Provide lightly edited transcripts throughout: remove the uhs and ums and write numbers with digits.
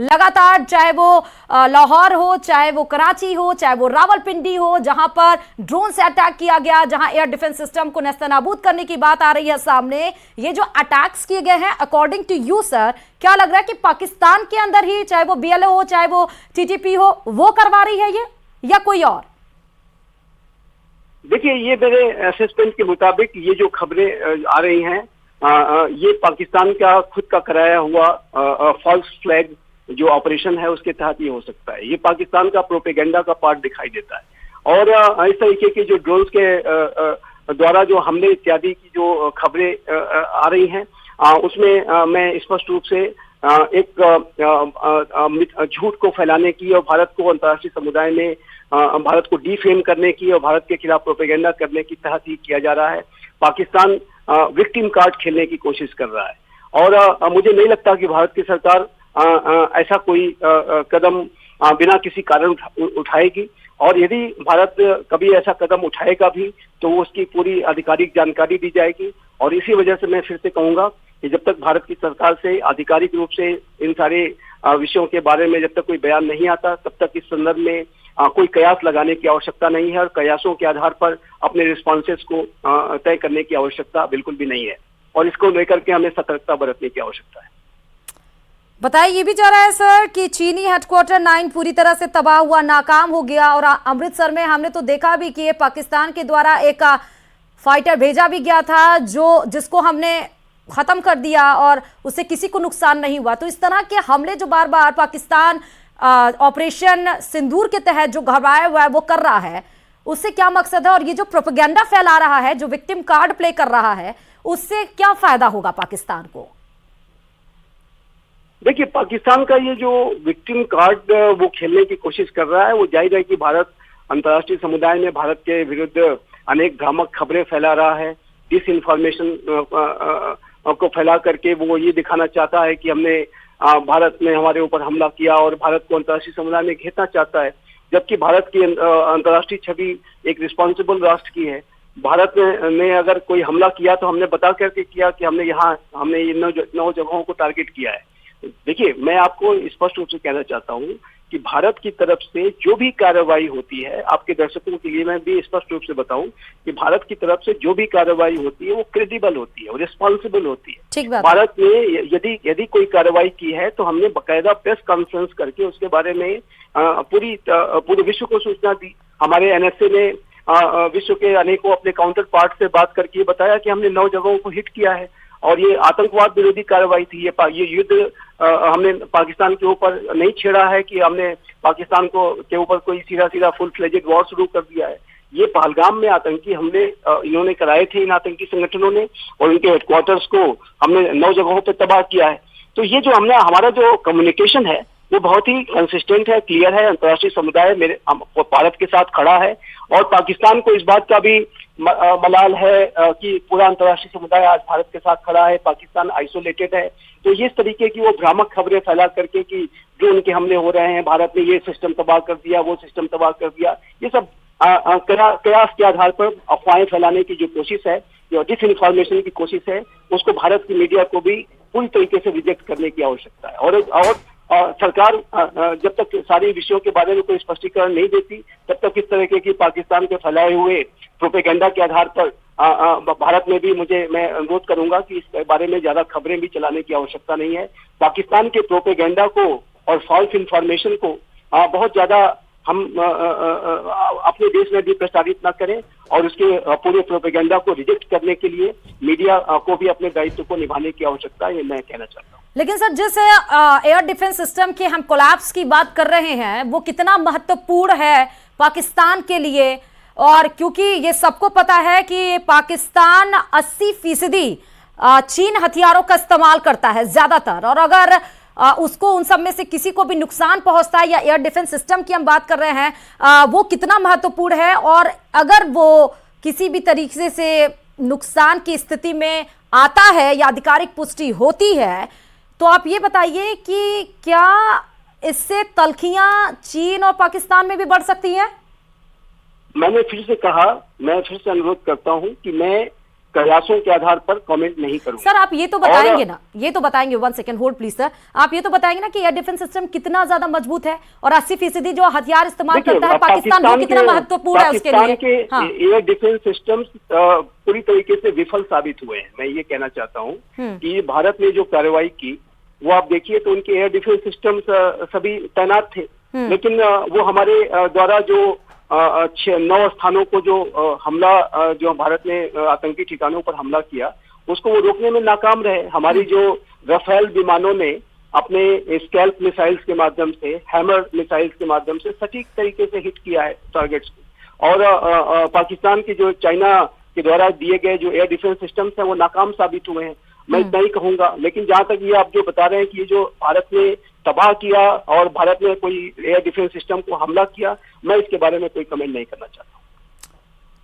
लगातार, चाहे वो लाहौर हो, चाहे वो कराची हो, चाहे वो रावलपिंडी हो, जहां पर ड्रोन से अटैक किया गया, जहां एयर डिफेंस सिस्टम को नेस्तनाबूद करने की बात आ रही है सामने, ये जो अटैक्स किए गए हैं, अकॉर्डिंग टू यू सर, क्या लग रहा है कि पाकिस्तान के अंदर ही, चाहे वो BLO हो, चाहे वो TTP हो, वो करवा रही है ये, या कोई और? देखिए, ये मेरे असेसमेंट के मुताबिक ये जो खबरें आ रही हैं, ये पाकिस्तान का खुद का कराया हुआ फॉल्स फ्लैग जो ऑपरेशन है उसके तहत ये हो सकता है। ये पाकिस्तान का प्रोपेगेंडा का पार्ट दिखाई देता है। और इस तरीके की जो ड्रोन्स के द्वारा जो हमले इत्यादि की जो खबरें आ रही हैं, उसमें मैं स्पष्ट रूप से एक झूठ को फैलाने की और भारत को अंतर्राष्ट्रीय समुदाय में भारत को डिफेम करने की और भारत के खिलाफ प्रोपेगेंडा करने की तहत ही किया जा रहा है। पाकिस्तान विक्टिम कार्ड खेलने की कोशिश कर रहा है और मुझे नहीं लगता कि भारत की सरकार ऐसा कोई कदम बिना किसी कारण उठाएगी। और यदि भारत कभी ऐसा कदम उठाएगा भी तो उसकी पूरी आधिकारिक जानकारी दी जाएगी। और इसी वजह से मैं फिर से कहूंगा कि जब तक भारत की सरकार से आधिकारिक रूप से इन सारे विषयों के बारे में जब तक कोई बयान नहीं आता, तब तक इस संदर्भ में कोई कयास लगाने की आवश्यकता नहीं है और कयासों के आधार पर अपने रिस्पॉन्सेस को तय करने की आवश्यकता बिल्कुल भी नहीं है। और इसको लेकर के हमें सतर्कता बरतने की आवश्यकता है। बताया ये भी जा रहा है सर कि चीनी हेडक्वार्टर 9 पूरी तरह से तबाह हुआ, नाकाम हो गया। और अमृतसर में हमने तो देखा भी कि ये पाकिस्तान के द्वारा एक फाइटर भेजा भी गया था जिसको हमने खत्म कर दिया और उससे किसी को नुकसान नहीं हुआ। तो इस तरह के हमले जो बार बार पाकिस्तान ऑपरेशन सिंदूर के तहत जो घबराया हुआ है वो कर रहा है, उससे क्या मकसद है? और ये जो प्रोपेगेंडा फैला रहा है, जो विक्टिम कार्ड प्ले कर रहा है, उससे क्या फायदा होगा पाकिस्तान को? देखिए, पाकिस्तान का ये जो विक्टिम कार्ड वो खेलने की कोशिश कर रहा है, वो जाहिर है कि भारत अंतर्राष्ट्रीय समुदाय में भारत के विरुद्ध अनेक भ्रामक खबरें फैला रहा है। डिस इन्फॉर्मेशन को फैला करके वो ये दिखाना चाहता है कि हमने भारत ने हमारे ऊपर हमला किया और भारत को अंतर्राष्ट्रीय समुदाय में घेरना चाहता है। जबकि भारत की अंतर्राष्ट्रीय छवि एक रिस्पॉन्सिबल राष्ट्र की है। भारत ने अगर कोई हमला किया तो हमने बता करके किया कि हमने ये 9 जगहों को टारगेट किया है। देखिए, मैं आपको स्पष्ट रूप से कहना चाहता हूँ कि भारत की तरफ से जो भी कार्रवाई होती है, आपके दर्शकों के लिए मैं भी स्पष्ट रूप से बताऊं कि भारत की तरफ से जो भी कार्रवाई होती है वो क्रेडिबल होती है और रिस्पॉन्सिबल होती है। भारत ने यदि कोई कार्रवाई की है तो हमने बाकायदा प्रेस कॉन्फ्रेंस करके उसके बारे में पूरे विश्व को सूचना दी। हमारे NSA ने विश्व के अनेकों अपने काउंटर पार्ट से बात करके बताया कि हमने 9 जगहों को हिट किया है और ये आतंकवाद विरोधी कार्रवाई थी। ये युद्ध हमने पाकिस्तान के ऊपर नहीं छेड़ा है कि हमने पाकिस्तान के ऊपर कोई सीधा फुल फ्लेजेड वॉर शुरू कर दिया है। ये पहलगाम में आतंकी हमले इन्होंने कराए थे, इन आतंकी संगठनों ने, और उनके हेडक्वार्टर्स को हमने 9 जगहों पर तबाह किया है। तो ये जो हमारा जो कम्युनिकेशन है वो बहुत ही कंसिस्टेंट है, क्लियर है। अंतर्राष्ट्रीय समुदाय भारत के साथ खड़ा है और पाकिस्तान को इस बात का भी मलाल है कि पूरा अंतर्राष्ट्रीय समुदाय आज भारत के साथ खड़ा है, पाकिस्तान आइसोलेटेड है। तो ये इस तरीके की वो भ्रामक खबरें फैला करके कि ड्रोन के हमले हो रहे हैं, भारत ने ये सिस्टम तबाह कर दिया, वो सिस्टम तबाह कर दिया, ये सब कयास के आधार पर अफवाहें फैलाने की जो कोशिश है, जो डिस इन्फॉर्मेशन की कोशिश है, उसको भारत की मीडिया को भी पूरी तरीके से रिजेक्ट करने की आवश्यकता है। और सरकार जब तक सारे विषयों के बारे में कोई स्पष्टीकरण नहीं देती, तब तक इस तरह के पाकिस्तान के फैलाए हुए प्रोपेगेंडा के आधार पर भारत में भी मैं अनुरोध करूंगा कि इस बारे में ज्यादा खबरें भी चलाने की आवश्यकता नहीं है। पाकिस्तान के प्रोपेगेंडा को और फॉल्स इंफॉर्मेशन को बहुत ज्यादा हम अपने देश में भी प्रसारित न करें और उसके पूरे प्रोपेगेंडा को रिजेक्ट करने के लिए मीडिया को भी अपने दायित्व को निभाने की आवश्यकता है, ये मैं कहना चाहता हूँ। लेकिन सर, जिस एयर डिफेंस सिस्टम के हम कोलैप्स की बात कर रहे हैं, वो कितना महत्वपूर्ण है पाकिस्तान के लिए? और क्योंकि ये सबको पता है कि पाकिस्तान 80% चीन हथियारों का इस्तेमाल करता है ज्यादातर, और अगर उसको उन सब में से किसी को भी नुकसान पहुंचता है, या एयर डिफेंस सिस्टम की हम बात कर रहे हैं, वो कितना महत्वपूर्ण है? और अगर वो किसी भी तरीके से नुकसान की स्थिति में आता है या आधिकारिक पुष्टि होती है, तो आप ये बताइए कि क्या इससे तल्खियां चीन और पाकिस्तान में भी बढ़ सकती हैं? मैं फिर से अनुरोध करता हूं कि मैं कयासों के आधार पर कमेंट नहीं करूंगा। सर आप ये तो बताएंगे ना, ये तो बताएंगे, 1 सेकंड होल्ड प्लीज सर, आप ये तो बताएंगे ना कि एयर डिफेंस सिस्टम कितना ज्यादा मजबूत है और 80% जो हथियार इस्तेमाल करता है पाकिस्तान, वो कितना महत्वपूर्ण है उसके लिए? पाकिस्तान के एयर डिफेंस सिस्टम पूरी तरीके से विफल साबित हुए हैं। मैं ये कहना चाहता हूँ कि भारत ने जो कार्रवाई की वो आप देखिए तो उनके एयर डिफेंस सिस्टम सभी तैनात थे, लेकिन वो हमारे द्वारा जो 9 स्थानों को जो हमला जो भारत ने आतंकी ठिकानों पर हमला किया उसको वो रोकने में नाकाम रहे। हमारी जो राफेल विमानों ने अपने स्कैल्प मिसाइल्स के माध्यम से, हैमर मिसाइल्स के माध्यम से सटीक तरीके से हिट किया है टारगेट्स को, और पाकिस्तान की जो चाइना के द्वारा दिए गए जो एयर डिफेंस सिस्टम्स हैं वो नाकाम साबित हुए हैं। मैं इतना ही कहूंगा। लेकिन जहां तक ये आप जो बता रहे हैं कि ये जो भारत ने तबाह किया और भारत ने कोई एयर डिफेंस सिस्टम को हमला किया, मैं इसके बारे में कोई कमेंट नहीं करना चाहता हूं।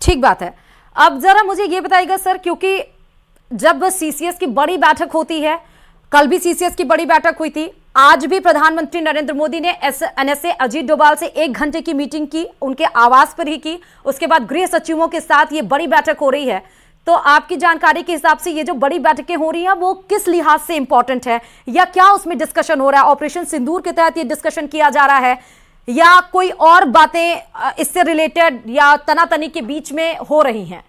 ठीक बात है। अब जरा मुझे ये बताइएगा सर, क्योंकि जब सीसीएस की बड़ी बैठक होती है, कल भी सीसीएस की बड़ी बैठक हुई थी, आज भी प्रधानमंत्री नरेंद्र मोदी ने एनएसए अजीत डोभाल से 1 घंटे की मीटिंग की, उनके आवास पर ही की। उसके बाद गृह सचिवों के साथ ये बड़ी बैठक हो रही है। तो आपकी जानकारी के हिसाब से ये जो बड़ी बैठकें हो रही हैं वो किस लिहाज से इंपॉर्टेंट है, या क्या उसमें डिस्कशन हो रहा है? ऑपरेशन सिंदूर के तहत ये डिस्कशन किया जा रहा है या कोई और बातें इससे रिलेटेड या तनातनी के बीच में हो रही हैं?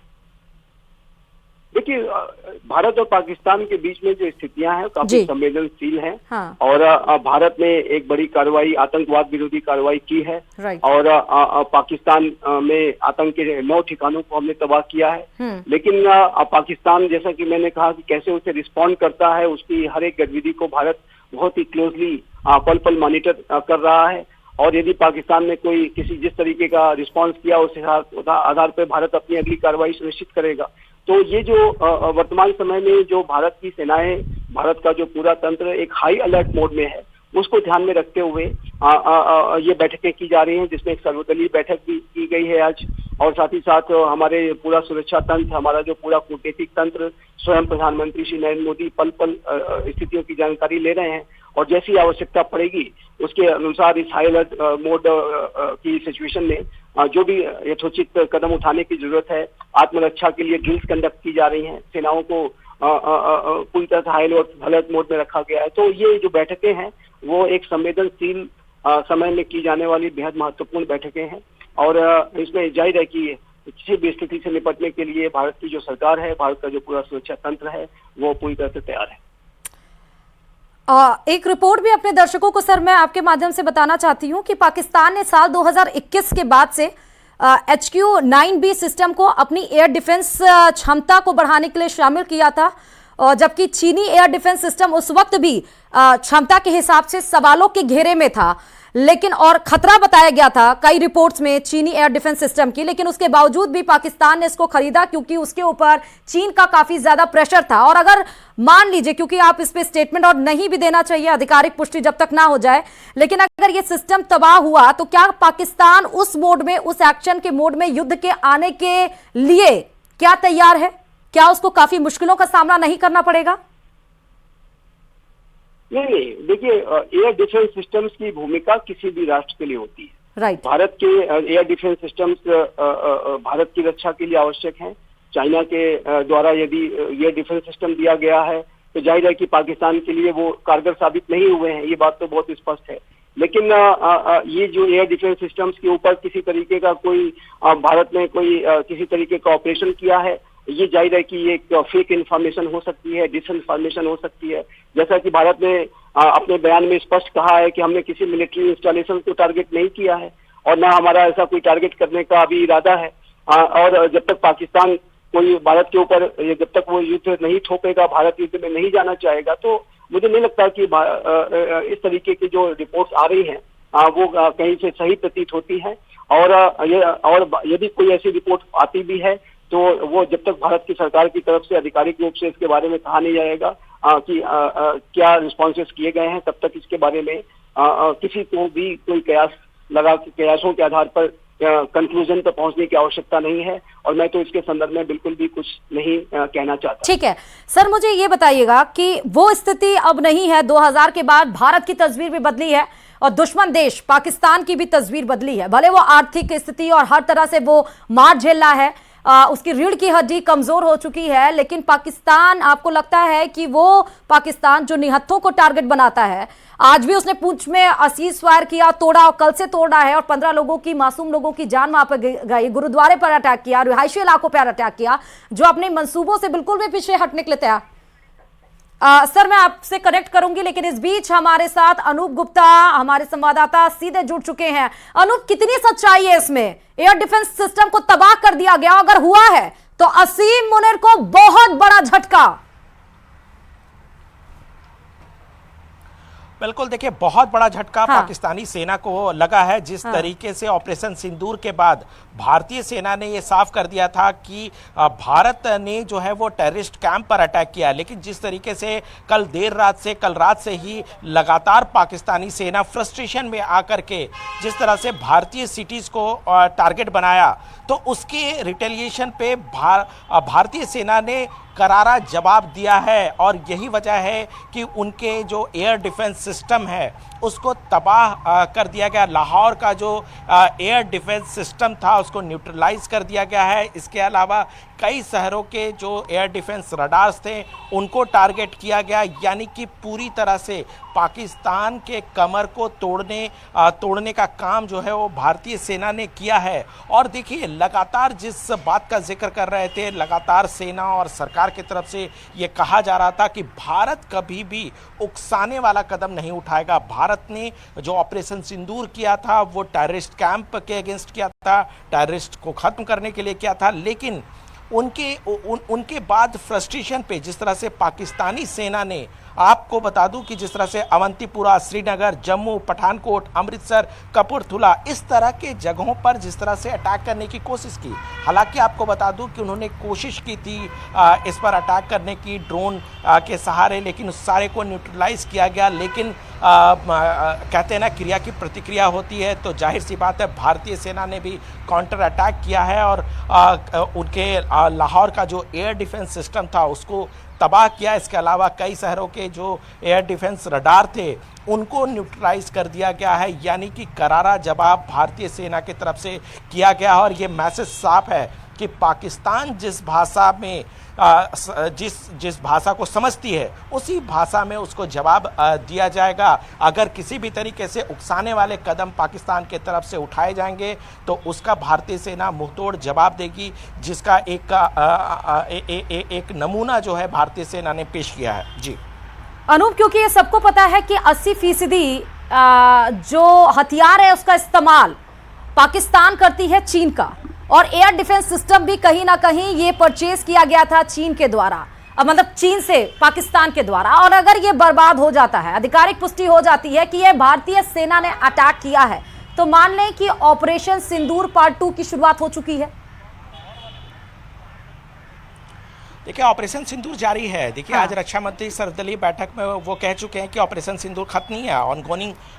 देखिए, भारत और पाकिस्तान के बीच में जो स्थितियां हैं काफी संवेदनशील हैं। हाँ। और भारत ने एक बड़ी कार्रवाई, आतंकवाद विरोधी कार्रवाई की है। और पाकिस्तान में आतंक के 9 ठिकानों को हमने तबाह किया है। लेकिन पाकिस्तान, जैसा कि मैंने कहा कि कैसे उसे रिस्पॉन्ड करता है, उसकी हर एक गतिविधि को भारत बहुत ही क्लोजली पल पल मॉनिटर कर रहा है। और यदि पाकिस्तान ने कोई जिस तरीके का रिस्पॉन्स किया, उस आधार पर भारत अपनी अगली कार्रवाई सुनिश्चित करेगा। तो ये जो वर्तमान समय में जो भारत की सेनाएं, भारत का जो पूरा तंत्र एक हाई अलर्ट मोड में है, उसको ध्यान में रखते हुए ये बैठकें की जा रही हैं, जिसमें एक सर्वदलीय बैठक भी की गई है आज। और साथ ही साथ हमारे पूरा सुरक्षा तंत्र, हमारा जो पूरा कूटनीतिक तंत्र, स्वयं प्रधानमंत्री श्री नरेंद्र मोदी पल पल स्थितियों की जानकारी ले रहे हैं और जैसी आवश्यकता पड़ेगी उसके अनुसार इस हाई अलर्ट मोड की सिचुएशन में जो भी यथोचित कदम उठाने की जरूरत है, आत्मरक्षा के लिए ड्रिल्स कंडक्ट की जा रही हैं, सेनाओं को पूरी तरह से हाई अलर्ट मोड में रखा गया है। तो ये जो बैठकें हैं वो एक संवेदनशील समय में की जाने वाली बेहद महत्वपूर्ण बैठकें हैं। और इसमें जाहिर है कि किसी भी स्थिति से निपटने के लिए भारत की जो सरकार है, भारत का जो पूरा सुरक्षा तंत्र है, वो पूरी तरह से तैयार है। एक रिपोर्ट भी अपने दर्शकों को सर मैं आपके माध्यम से बताना चाहती हूं कि पाकिस्तान ने साल 2021 के बाद से HQ-9B सिस्टम को अपनी एयर डिफेंस क्षमता को बढ़ाने के लिए शामिल किया था, और जबकि चीनी एयर डिफेंस सिस्टम उस वक्त भी क्षमता के हिसाब से सवालों के घेरे में था, लेकिन और खतरा बताया गया था कई रिपोर्ट्स में चीनी एयर डिफेंस सिस्टम की, लेकिन उसके बावजूद भी पाकिस्तान ने इसको खरीदा क्योंकि उसके ऊपर चीन का काफी ज्यादा प्रेशर था। और अगर मान लीजिए, क्योंकि आप इस पे स्टेटमेंट और नहीं भी देना चाहिए, आधिकारिक पुष्टि जब तक ना हो जाए, लेकिन अगर ये सिस्टम तबाह हुआ तो क्या पाकिस्तान उस मोड में, उस एक्शन के मोड में युद्ध के आने के लिए क्या तैयार है? क्या उसको काफी मुश्किलों का सामना नहीं करना पड़ेगा? नहीं, देखिए, एयर डिफेंस सिस्टम्स की भूमिका किसी भी राष्ट्र के लिए होती है। राइट। भारत के एयर डिफेंस सिस्टम्स भारत की रक्षा के लिए आवश्यक हैं। चाइना के द्वारा यदि एयर डिफेंस सिस्टम दिया गया है तो जाहिर है कि पाकिस्तान के लिए वो कारगर साबित नहीं हुए हैं, ये बात तो बहुत स्पष्ट है। लेकिन ये जो एयर डिफेंस सिस्टम्स के ऊपर किसी तरीके का कोई भारत ने कोई किसी तरीके का ऑपरेशन किया है, ये जाहिर है कि ये एक फेक इन्फॉर्मेशन हो सकती है, डिसइन्फॉर्मेशन हो सकती है। जैसा कि भारत ने अपने बयान में स्पष्ट कहा है कि हमने किसी मिलिट्री इंस्टॉलेशन को टारगेट नहीं किया है और ना हमारा ऐसा कोई टारगेट करने का अभी इरादा है। और जब तक पाकिस्तान कोई भारत के ऊपर, जब तक वो युद्ध नहीं थोपेगा, भारत युद्ध में नहीं जाना चाहेगा, तो मुझे नहीं लगता कि इस तरीके की जो रिपोर्ट्स आ रही हैं वो कहीं से सही प्रतीत होती है। और यदि कोई ऐसी रिपोर्ट आती भी है तो वो जब तक भारत की सरकार की तरफ से आधिकारिक रूप से इसके बारे में कहा नहीं जाएगा कि क्या रिस्पॉन्सेस किए गए हैं, तब तक इसके बारे में किसी को भी कोई कयासों के आधार पर कंक्लूजन पर पहुंचने की आवश्यकता नहीं है। और मैं तो इसके संदर्भ में बिल्कुल भी कुछ नहीं कहना चाहता। ठीक है सर, मुझे ये बताइएगा कि वो स्थिति अब नहीं है। 2000 के बाद भारत की तस्वीर भी बदली है और दुश्मन देश पाकिस्तान की भी तस्वीर बदली है। भले वो आर्थिक स्थिति और हर तरह से वो मार झेल रहा है, उसकी रीढ़ की हड्डी कमजोर हो चुकी है, लेकिन पाकिस्तान, आपको लगता है कि वो पाकिस्तान जो निहत्थों को टारगेट बनाता है, आज भी उसने पूंछ में असीज फायर किया, तोड़ा और कल से तोड़ रहा है और 15 लोगों की, मासूम लोगों की जान वहां पर गई, गुरुद्वारे पर अटैक किया, रिहायशी इलाकों पर अटैक किया, जो अपने मंसूबों से बिल्कुल भी पीछे हटने के लिए तैयार। सर मैं आपसे कनेक्ट करूंगी, लेकिन इस बीच हमारे साथ अनूप गुप्ता, हमारे संवाददाता सीधे जुड़ चुके हैं। अनूप, कितनी सच्चाई है इसमें? एयर डिफेंस सिस्टम को तबाह कर दिया गया, अगर हुआ है तो असीम मुनीर को बहुत बड़ा झटका। बिल्कुल, देखिए बहुत बड़ा झटका पाकिस्तानी सेना को लगा है। जिस तरीके से ऑपरेशन सिंदूर के बाद भारतीय सेना ने ये साफ कर दिया था कि भारत ने जो है वो टेररिस्ट कैंप पर अटैक किया, लेकिन जिस तरीके से कल रात से ही लगातार पाकिस्तानी सेना फ्रस्ट्रेशन में आकर के जिस तरह से भारतीय सिटीज़ को टारगेट बनाया, तो उसके रिटेलिएशन पे भारतीय सेना ने करारा जवाब दिया है। और यही वजह है कि उनके जो एयर डिफेंस सिस्टम है उसको तबाह कर दिया गया। लाहौर का जो एयर डिफेंस सिस्टम था उसको न्यूट्रलाइज कर दिया गया है। इसके अलावा कई शहरों के जो एयर डिफेंस रडार्स थे उनको टारगेट किया गया, यानी कि पूरी तरह से पाकिस्तान के कमर को तोड़ने का काम जो है वो भारतीय सेना ने किया है। और देखिए, लगातार जिस बात का जिक्र कर रहे थे, लगातार सेना और सरकार की तरफ से ये कहा जा रहा था कि भारत कभी भी उकसाने वाला कदम नहीं उठाएगा। भारत ने जो ऑपरेशन सिंदूर किया था वो टेररिस्ट कैंप के अगेंस्ट किया था, टेररिस्ट को खत्म करने के लिए किया था, लेकिन उनके बाद फ्रस्ट्रेशन पे जिस तरह से पाकिस्तानी सेना ने, आपको बता दूं कि जिस तरह से अवंतीपुरा, श्रीनगर, जम्मू, पठानकोट, अमृतसर, कपूरथला, इस तरह के जगहों पर जिस तरह से अटैक करने की कोशिश की। हालांकि आपको बता दूं कि उन्होंने कोशिश की थी इस पर अटैक करने की ड्रोन के सहारे, लेकिन उस सारे को न्यूट्रलाइज किया गया। लेकिन कहते हैं ना, क्रिया की प्रतिक्रिया होती है, तो जाहिर सी बात है भारतीय सेना ने भी काउंटर अटैक किया है और उनके लाहौर का जो एयर डिफेंस सिस्टम था उसको तबाह किया। इसके अलावा कई शहरों के जो एयर डिफेंस रडार थे उनको न्यूट्रलाइज कर दिया गया है, यानी कि करारा जवाब भारतीय सेना की तरफ से किया गया। और ये मैसेज साफ है कि पाकिस्तान जिस भाषा में जिस भाषा को समझती है उसी भाषा में उसको जवाब दिया जाएगा। अगर किसी भी तरीके से उकसाने वाले कदम पाकिस्तान के तरफ से उठाए जाएंगे तो उसका भारतीय सेना मुंहतोड़ जवाब देगी, जिसका एक नमूना जो है भारतीय सेना ने पेश किया है। जी अनूप, क्योंकि ये सबको पता है कि 80% जो हथियार है उसका इस्तेमाल पाकिस्तान करती है चीन का, और एयर डिफेंस सिस्टम भी कहीं ना कहीं ये परचेज किया गया था चीन के द्वारा, मतलब चीन से पाकिस्तान के द्वारा। और अगर ये बर्बाद हो जाता है, आधिकारिक पुष्टि हो जाती है कि ये भारतीय सेना ने अटैक किया है, तो मान लें कि ऑपरेशन सिंदूर पार्ट 2 की शुरुआत हो चुकी है। देखिए, ऑपरेशन सिंदूर जारी है। देखिए, आज रक्षा मंत्री सर्वदलीय बैठक में वो कह चुके हैं कि ऑपरेशन सिंदूर खत्म नहीं है,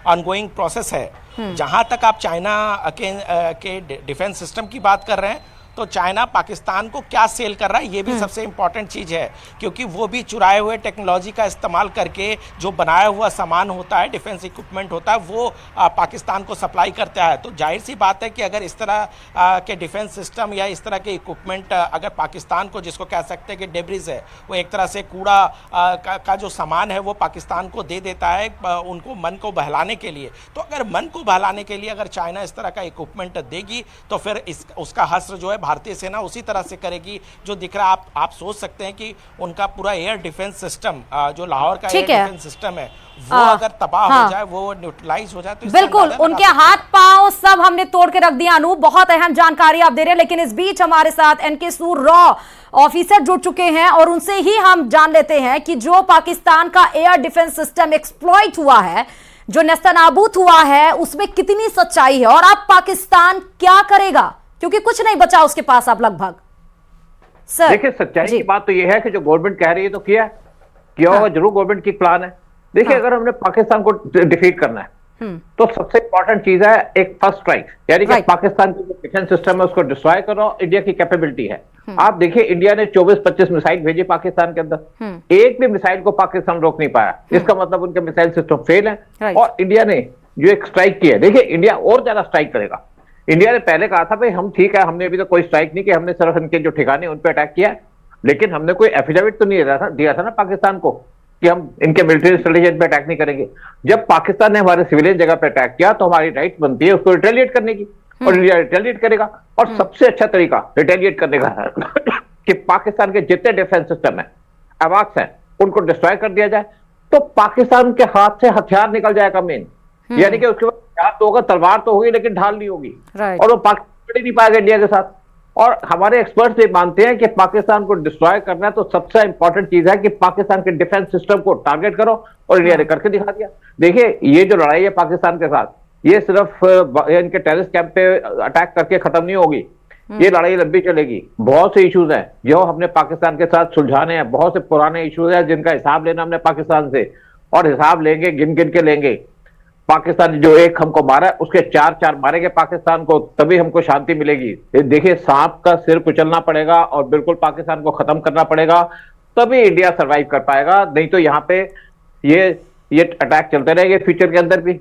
ऑनगोइंग प्रोसेस है। जहां तक आप चाइना के डिफेंस सिस्टम की बात कर रहे हैं, तो चाइना पाकिस्तान को क्या सेल कर रहा है ये भी सबसे इंपॉर्टेंट चीज़ है, क्योंकि वो भी चुराए हुए टेक्नोलॉजी का इस्तेमाल करके जो बनाया हुआ सामान होता है, डिफेंस इक्विपमेंट होता है, वो पाकिस्तान को सप्लाई करता है। तो जाहिर सी बात है कि अगर इस तरह के डिफेंस सिस्टम या इस तरह के इक्विपमेंट अगर पाकिस्तान को, जिसको कह सकते हैं कि डेब्रिज है, वो एक तरह से कूड़ा का जो सामान है वो पाकिस्तान को दे देता है उनको मन को बहलाने के लिए। तो अगर मन को बहलाने के लिए अगर चाइना इस तरह का इक्विपमेंट देगी तो फिर उसका हश्र जो है भारतीय सेना उसी तरह से करेगी जो दिख रहा है। आप सोच सकते हैं कि उनका पूरा एयर डिफेंस सिस्टम, जो लाहौर का एयर डिफेंस सिस्टम है, वो अगर तबाह हो जाए, वो न्यूट्रलाइज हो जाए, तो बिल्कुल उनके हाथ पांव सब हमने तोड़ के रख दिया। अनूप, बहुत अहम जानकारी आप दे रहे हैं, लेकिन इस बीच हमारे साथ एनके सूर रॉ ऑफिसर जुड़ चुके हैं और उनसे ही हम जान लेते हैं कि जो पाकिस्तान का एयर डिफेंस सिस्टम एक्सप्लॉइट हुआ है, जो नेस्तनाबूद हुआ है, उसमें कितनी सच्चाई है और अब पाकिस्तान क्या करेगा, क्योंकि कुछ नहीं बचा उसके पास अब लगभग। सर देखिए, सच्चाई की बात तो यह है कि जो गवर्नमेंट कह रही है तो किया होगा जरूर, गवर्नमेंट की प्लान है। देखिए, अगर हमने पाकिस्तान को डिफीट करना है तो सबसे इंपॉर्टेंट चीज है एक फर्स्ट स्ट्राइक, यानी कि पाकिस्तान की जो डिफेंस सिस्टम है उसको डिस्ट्रॉय करो। इंडिया की कैपेबिलिटी है। आप देखिए, इंडिया ने 24-25 मिसाइल भेजे पाकिस्तान के अंदर, एक भी मिसाइल को पाकिस्तान रोक नहीं पाया। इसका मतलब उनके मिसाइल सिस्टम फेल है। और इंडिया ने जो एक स्ट्राइक की है, देखिए इंडिया और ज्यादा स्ट्राइक करेगा, इंडिया ने पहले कहा था भाई हम ठीक है, हमने अभी तो कोई स्ट्राइक नहीं किया, हमने सिर्फ इनके जो ठिकाने उन पे अटैक किया, लेकिन हमने कोई एफिडेविट तो नहीं दिया था ना पाकिस्तान को कि हम इनके मिलिट्री इंस्टॉलेशन पे अटैक नहीं करेंगे। जब पाकिस्तान ने हमारे सिविलियन जगह पे अटैक किया तो हमारी राइट बनती है उसको रिटेलिएट करने की, और इंडिया रिटेलिएट करेगा। और सबसे अच्छा तरीका रिटेलिएट करने का है कि पाकिस्तान के जितने डिफेंस सिस्टम है, अवाक्स है, उनको डिस्ट्रॉय कर दिया जाए, तो पाकिस्तान के हाथ से हथियार निकल जाएगा मेन। यानी कि उसके बाद हथियार तो होगा, तलवार तो होगी लेकिन ढाल नहीं होगी, और वो पाकिस्तान लड़ नहीं पाएगा इंडिया के साथ। और हमारे एक्सपर्ट्स ये मानते हैं कि पाकिस्तान को डिस्ट्रॉय करना है तो सबसे इंपॉर्टेंट चीज है कि पाकिस्तान के डिफेंस सिस्टम को टारगेट करो, और इंडिया ने करके दिखा दिया। देखिए ये जो लड़ाई है पाकिस्तान के साथ, ये सिर्फ इनके टेररिस्ट कैंप पे अटैक करके खत्म नहीं होगी, ये लड़ाई लंबी चलेगी। बहुत से इश्यूज हैं जो हमने पाकिस्तान के साथ सुलझाने हैं, बहुत से पुराने इश्यूज हैं जिनका हिसाब लेना हमने पाकिस्तान से, और हिसाब लेंगे, गिन गिन के लेंगे। पाकिस्तान जो एक हमको मारा उसके 4 मारेंगे पाकिस्तान को, तभी हमको शांति मिलेगी। देखिए सांप का सिर कुचलना पड़ेगा और बिल्कुल पाकिस्तान को खत्म करना पड़ेगा, तभी इंडिया सरवाइव कर पाएगा। नहीं तो यहाँ पे ये अटैक चलते रहेंगे फ्यूचर के अंदर भी।